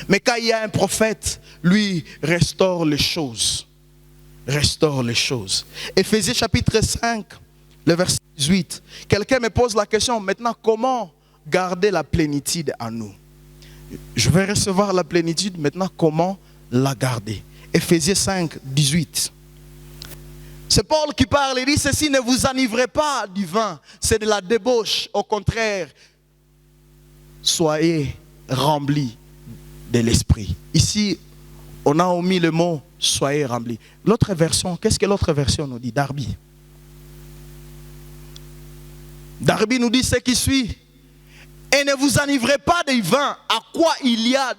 Mais quand il y a un prophète, lui restaure les choses. Restaure les choses. Éphésiens chapitre 5, le verset 18. Quelqu'un me pose la question, maintenant, comment garder la plénitude en nous? Je vais recevoir la plénitude, maintenant, comment la garder? Éphésiens 5, 18. C'est Paul qui parle, il dit, ceci ne vous enivrez pas du vin, c'est de la débauche. Au contraire, soyez remplis de l'esprit. Ici, on a omis le mot soyez remplis. L'autre version, qu'est-ce que l'autre version nous dit? Darby. Darby nous dit ce qui suit. Et ne vous enivrez pas du vin, à quoi il y a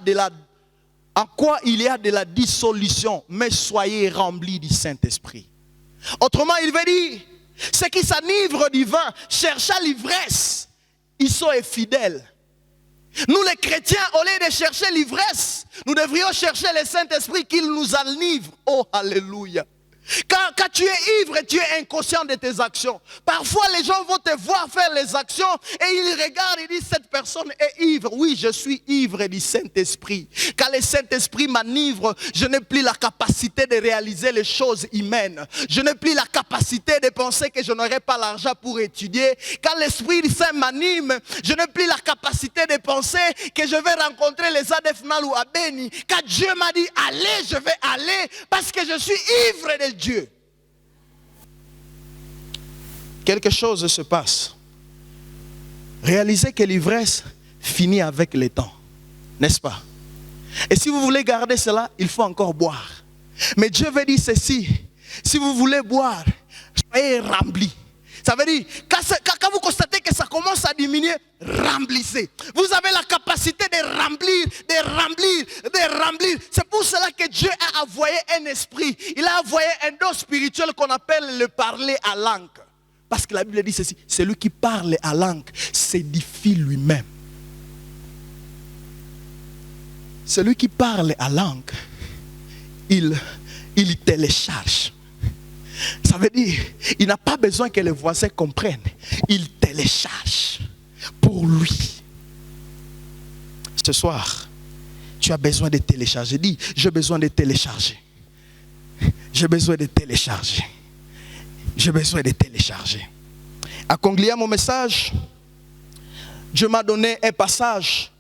de la dissolution, mais soyez remplis du Saint-Esprit. Autrement, il veut dire, ceux qui s'enivrent du vin, cherchant l'ivresse, ils sont infidèles. Nous les chrétiens, au lieu de chercher l'ivresse, nous devrions chercher le Saint-Esprit qu'il nous enivre. Oh, alléluia. Quand tu es ivre, tu es inconscient de tes actions. Parfois, les gens vont te voir faire les actions et ils regardent et disent, cette personne est ivre. Oui, je suis ivre du Saint-Esprit. Quand le Saint-Esprit m'enivre, je n'ai plus la capacité de réaliser les choses humaines. Je n'ai plus la capacité de penser que je n'aurai pas l'argent pour étudier. Quand l'Esprit Saint m'anime, je n'ai plus la capacité de penser que je vais rencontrer les ADFNAL ou à Béni. Quand Dieu m'a dit, allez, je vais aller parce que je suis ivre de Dieu. Quelque chose se passe. Réalisez que l'ivresse finit avec le temps, n'est-ce pas? Et si vous voulez garder cela, il faut encore boire. Mais Dieu veut dire ceci, si vous voulez boire, soyez remplis. Ça veut dire, quand vous constatez que ça commence à diminuer, remplissez. Vous avez la capacité de remplir, de remplir, de remplir. C'est pour cela que Dieu a envoyé un esprit. Il a envoyé un don spirituel qu'on appelle le parler à langue. Parce que la Bible dit ceci, celui qui parle à langue s'édifie lui-même. Celui qui parle à langue, il télécharge. Ça veut dire, il n'a pas besoin que les voisins comprennent. Il télécharge pour lui. Ce soir, tu as besoin de télécharger. Dis, j'ai besoin de télécharger. J'ai besoin de télécharger. J'ai besoin de télécharger. À conclure mon message, Dieu m'a donné un passage.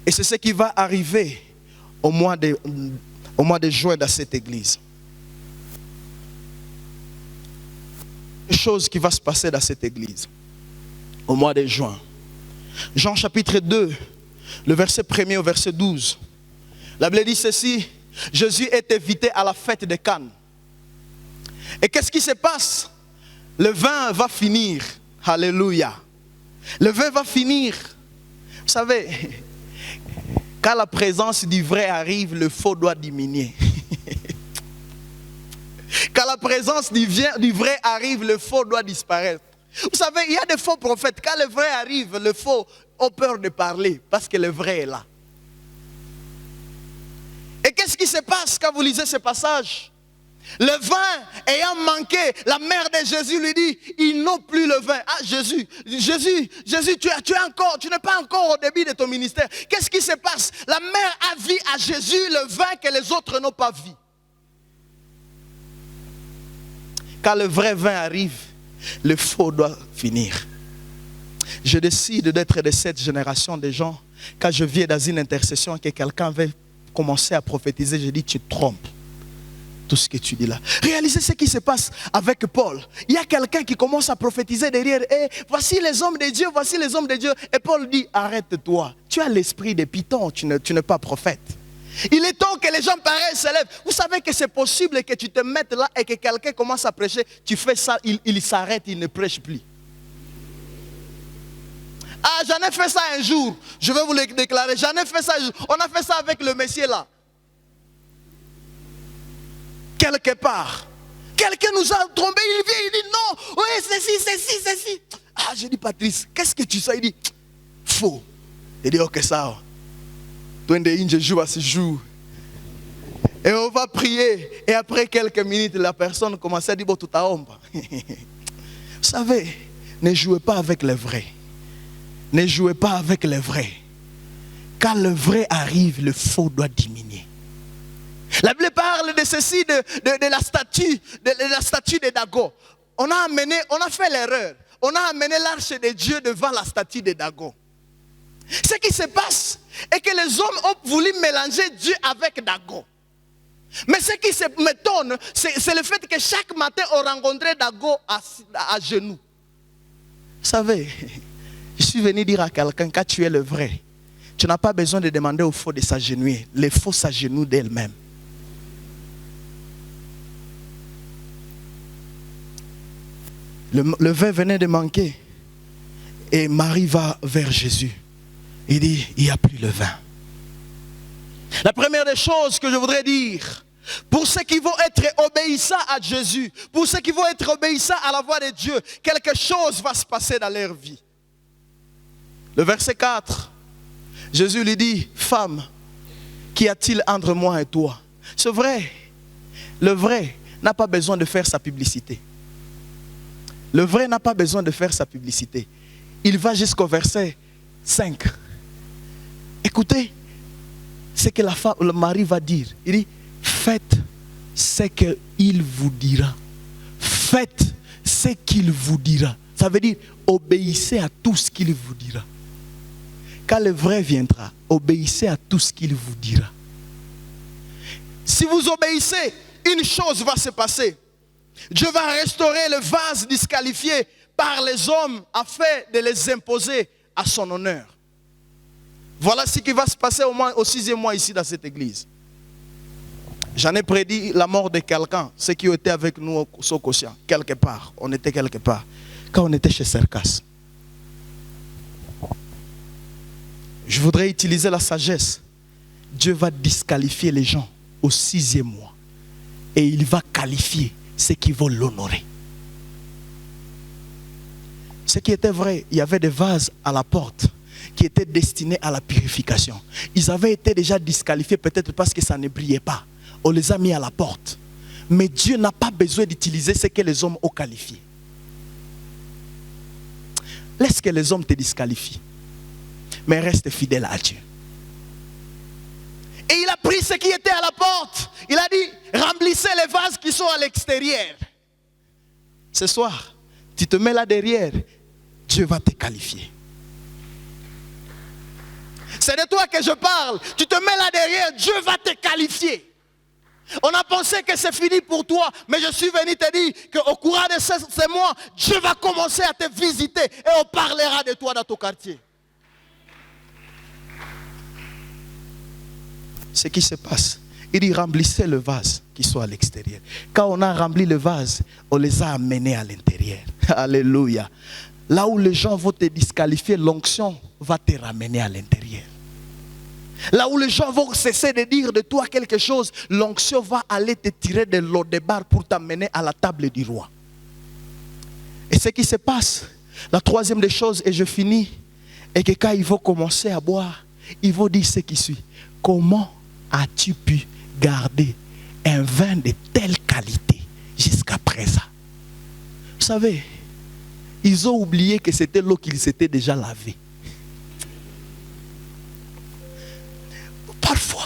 Et c'est ce qui va arriver au mois de juin dans cette église. Chose qui va se passer dans cette église au mois de juin. Jean chapitre 2, le verset 1er au verset 12. La Bible dit ceci, Jésus est invité à la fête de Cannes. Et qu'est-ce qui se passe? Le vin va finir. Alléluia. Le vin va finir. Vous savez, quand la présence du vrai arrive, le faux doit diminuer. Quand la présence du vrai arrive, le faux doit disparaître. Vous savez, il y a des faux prophètes. Quand le vrai arrive, le faux a peur de parler parce que le vrai est là. Et qu'est-ce qui se passe quand vous lisez ce passage? Le vin ayant manqué, la mère de Jésus lui dit, ils n'ont plus le vin. Ah, Jésus, tu n'es pas encore au début de ton ministère. Qu'est-ce qui se passe? La mère a vu à Jésus le vin que les autres n'ont pas vu. Quand le vrai vin arrive, le faux doit finir. Je décide d'être de cette génération de gens. Quand je viens dans une intercession que quelqu'un veut commencer à prophétiser, je dis, tu te trompes. Tout ce que tu dis là. Réalisez ce qui se passe avec Paul. Il y a quelqu'un qui commence à prophétiser derrière. Et voici les hommes de Dieu, voici les hommes de Dieu. Et Paul dit, arrête-toi. Tu as l'esprit de Python, tu n'es pas prophète. Il est temps que les gens pareils se lèvent. Vous savez que c'est possible que tu te mettes là et que quelqu'un commence à prêcher. Tu fais ça, il s'arrête, il ne prêche plus. Ah, j'en ai fait ça un jour. Je vais vous le déclarer. J'en ai fait ça un jour. On a fait ça avec le Messie là. Quelque part. Quelqu'un nous a trompés. Il vient, il dit non. Oui, ceci. Ah, je dis Patrice, qu'est-ce que tu sais? Il dit faux. Il dit ok, ça. Je joue à ce jour. Et on va prier. Et après quelques minutes, la personne commence à dire bon, tout à homme. Vous savez, ne jouez pas avec le vrai. Ne jouez pas avec le vrai. Quand le vrai arrive, le faux doit diminuer. La Bible parle de ceci, de la statue de Dagon. On a fait l'erreur. On a amené l'arche de Dieu devant la statue de Dagon. Ce qui se passe est que les hommes ont voulu mélanger Dieu avec Dagon. Mais ce qui m'étonne, c'est le fait que chaque matin on rencontrait Dagon à genoux. Vous savez, je suis venu dire à quelqu'un, quand tu es le vrai, tu n'as pas besoin de demander aux faux de s'agenouiller. Les faux s'agenouillent d'elles-mêmes. Le vin venait de manquer. Et Marie va vers Jésus. Il dit, il n'y a plus le vin. La première des choses que je voudrais dire, pour ceux qui vont être obéissants à Jésus, pour ceux qui vont être obéissants à la voix de Dieu, quelque chose va se passer dans leur vie. Le verset 4, Jésus lui dit, femme, qu'y a-t-il entre moi et toi? C'est vrai, le vrai n'a pas besoin de faire sa publicité. Le vrai n'a pas besoin de faire sa publicité. Il va jusqu'au verset 5. Écoutez ce que le mari va dire. Il dit, faites ce qu'il vous dira. Faites ce qu'il vous dira. Ça veut dire, obéissez à tout ce qu'il vous dira. Quand le vrai viendra, obéissez à tout ce qu'il vous dira. Si vous obéissez, une chose va se passer. Dieu va restaurer le vase disqualifié par les hommes afin de les imposer à son honneur. Voilà ce qui va se passer au 6e mois ici dans cette église. J'en ai prédit la mort de quelqu'un, ceux qui étaient avec nous au Sokossia, quelque part. On était quelque part. Quand on était chez Cercas. Je voudrais utiliser la sagesse. Dieu va disqualifier les gens au 6e mois. Et il va qualifier ceux qui vont l'honorer. Ce qui était vrai, il y avait des vases à la porte qui étaient destinés à la purification. Ils avaient été déjà disqualifiés peut-être parce que ça ne brillait pas. On les a mis à la porte. Mais Dieu n'a pas besoin d'utiliser ce que les hommes ont qualifié. Laisse que les hommes te disqualifient. Mais reste fidèle à Dieu. Et il a pris ce qui était à la porte. Il a dit, remplissez les vases qui sont à l'extérieur. Ce soir, tu te mets là derrière, Dieu va te qualifier. C'est de toi que je parle. Tu te mets là derrière, Dieu va te qualifier. On a pensé que c'est fini pour toi, mais je suis venu te dire qu'au courant de ces mois, Dieu va commencer à te visiter et on parlera de toi dans ton quartier. ce qui se passe. Il dit remplissez le vase qui soit à l'extérieur. Quand on a rempli le vase, on les a amenés à l'intérieur. Alléluia. Là où les gens vont te disqualifier, l'onction va te ramener à l'intérieur. Là où les gens vont cesser de dire de toi quelque chose, l'onction va aller te tirer de l'eau de bar pour t'amener à la table du roi. Et ce qui se passe, la troisième des choses, et je finis, est que quand ils vont commencer à boire, ils vont dire ce qui suit. Comment as-tu pu garder un vin de telle qualité jusqu'à présent? Vous savez, ils ont oublié que c'était l'eau qu'ils s'étaient déjà lavée. Parfois,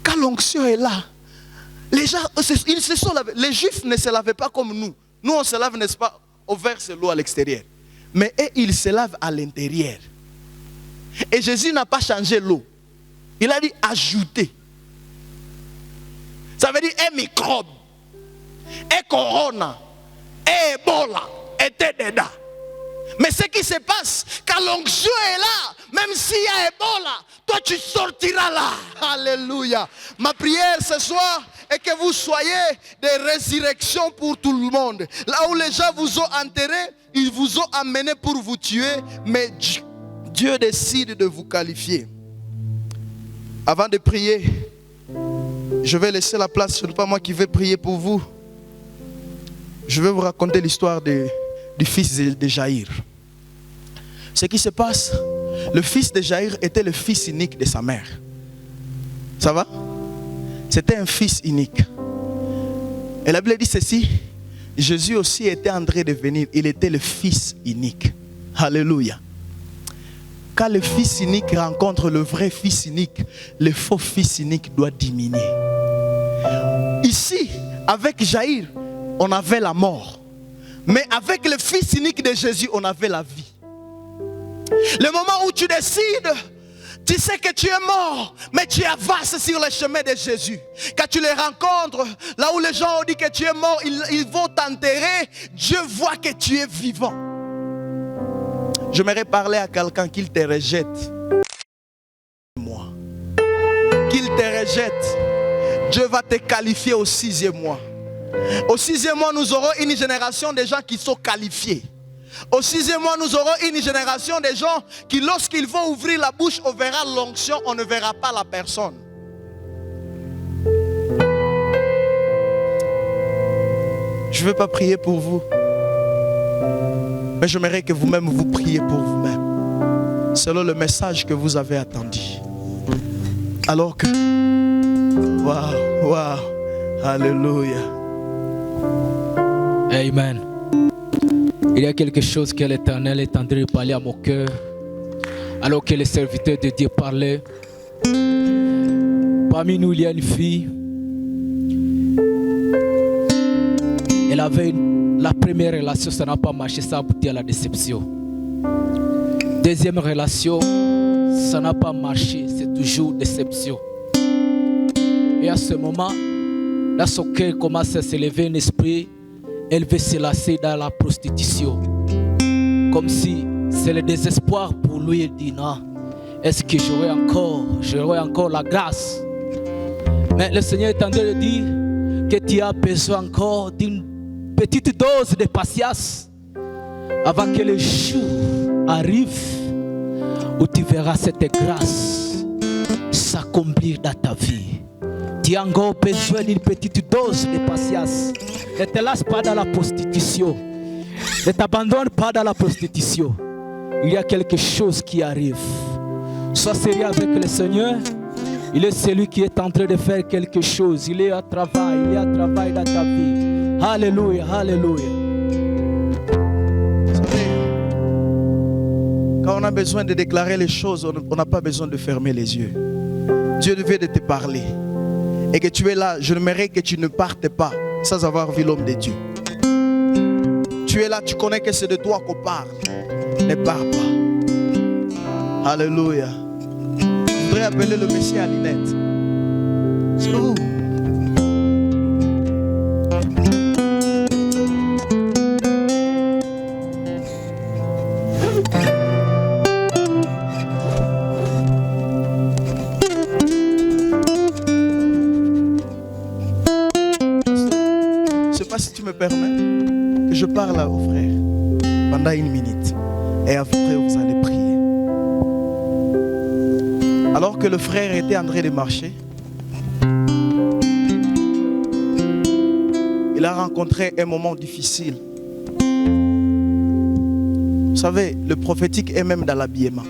quand l'onction est là, les gens, ils se sont lavés. Les Juifs ne se lavaient pas comme nous. Nous, on se lave, n'est-ce pas, on verse l'eau à l'extérieur. Mais eux, ils se lavent à l'intérieur. Et Jésus n'a pas changé l'eau. Il a dit ajouter. Ça veut dire un microbe, un corona, un Ebola était dedans. Mais ce qui se passe, quand l'onction est là, même s'il y a Ebola, toi tu sortiras là. Alléluia. Ma prière ce soir est que vous soyez des résurrections pour tout le monde. Là où les gens vous ont enterré, ils vous ont amené pour vous tuer, mais Dieu décide de vous qualifier. Avant de prier, je vais laisser la place, ce n'est pas moi qui vais prier pour vous. Je vais vous raconter l'histoire du fils de Jaïr. Ce qui se passe, le fils de Jaïr était le fils unique de sa mère. Ça va? C'était un fils unique. Et la Bible dit ceci, Jésus aussi était en train de venir, il était le fils unique. Alléluia. Quand le fils unique rencontre le vrai fils unique, le faux fils unique doit diminuer. Ici, avec Jaïr, on avait la mort. Mais avec le fils unique de Jésus, on avait la vie. Le moment où tu décides, tu sais que tu es mort, mais tu avances sur le chemin de Jésus. Quand tu les rencontres, là où les gens ont dit que tu es mort, ils vont t'enterrer. Dieu voit que tu es vivant. J'aimerais parler à quelqu'un qu'il te rejette. Moi. Qu'il te rejette. Dieu va te qualifier au 6e mois. Au 6e mois, nous aurons une génération de gens qui sont qualifiés. Au 6e mois, nous aurons une génération de gens qui, lorsqu'ils vont ouvrir la bouche, on verra l'onction, on ne verra pas la personne. Je ne veux pas prier pour vous, mais j'aimerais que vous-même vous priez pour vous-même, selon le message que vous avez attendu. Alors que, waouh, alléluia. Amen. Il y a quelque chose que l'Éternel est en train de parler à mon cœur, alors que les serviteurs de Dieu parlaient. Parmi nous, il y a une fille. Elle avait la première relation, ça n'a pas marché, ça a abouti à la déception. Deuxième relation, ça n'a pas marché, c'est toujours déception. Et à ce moment, là, son cœur commence à s'élever un esprit. Elle veut se lasser dans la prostitution. Comme si c'est le désespoir pour lui. Il dit non, est-ce que j'aurai encore la grâce? Mais le Seigneur est en train de dire que tu as besoin encore d'une petite dose de patience avant que le jour arrive où tu verras cette grâce s'accomplir dans ta vie. Tu as encore besoin d'une petite dose de patience. Ne te laisse pas dans la prostitution. Ne t'abandonne pas dans la prostitution. Il y a quelque chose qui arrive. Sois sérieux avec le Seigneur. Il est celui qui est en train de faire quelque chose. Il est à travail dans ta vie. Alléluia, alléluia. Vous savez, quand on a besoin de déclarer les choses, on n'a pas besoin de fermer les yeux. Dieu veut de te parler. Et que tu es là, je n'aimerais que tu ne partes pas sans avoir vu l'homme de Dieu. Tu es là, tu connais que c'est de toi qu'on parle. Ne pars pas. Alléluia. Je voudrais appeler le Messie à Linette. C'est où? tu me permets que je parle au frère pendant 1 minute. Et après, vous allez prier. Alors que le frère était en train de marcher, il a rencontré un moment difficile. Vous savez, le prophétique est même dans l'habillement.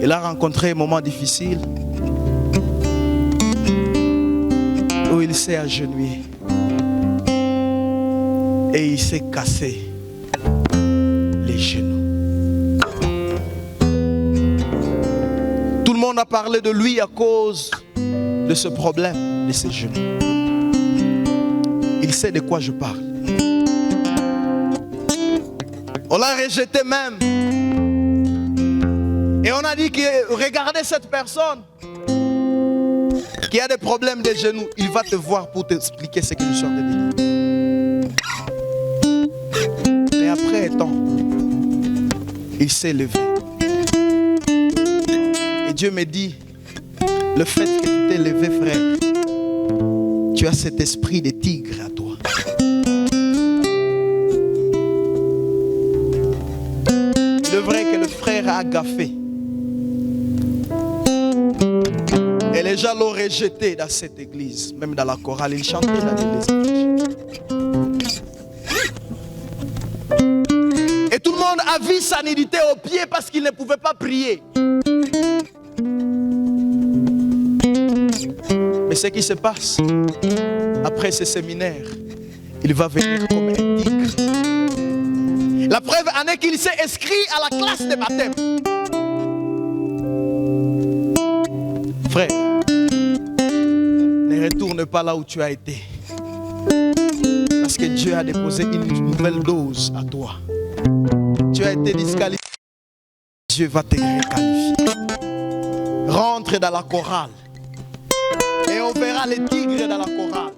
Il a rencontré un moment difficile où il s'est agenouillé et il s'est cassé les genoux. Tout le monde a parlé de lui à cause de ce problème de ses genoux. Il sait de quoi je parle. On l'a rejeté même. Et on a dit que regardez cette personne qui a des problèmes de genoux. Il va te voir pour t'expliquer ce que je suis en train de dire. Mais après un temps, il s'est levé. Et Dieu me dit, le fait que tu t'es levé, frère, tu as cet esprit de tigre à toi. Il est vrai que le frère a gaffé. Et les gens l'ont rejeté dans cette église. Même dans la chorale, il chantait dans l'église. Et tout le monde a vu sa nudité aux pieds parce qu'il ne pouvait pas prier. Mais ce qui se passe, après ce séminaire, il va venir comme un tigre. La preuve en est qu'il s'est inscrit à la classe de baptême. Frère, ne retourne pas là où tu as été. Parce que Dieu a déposé une nouvelle dose à toi. Tu as été disqualifié. Dieu va te requalifier. Rentre dans la chorale. Et on verra les tigres dans la chorale.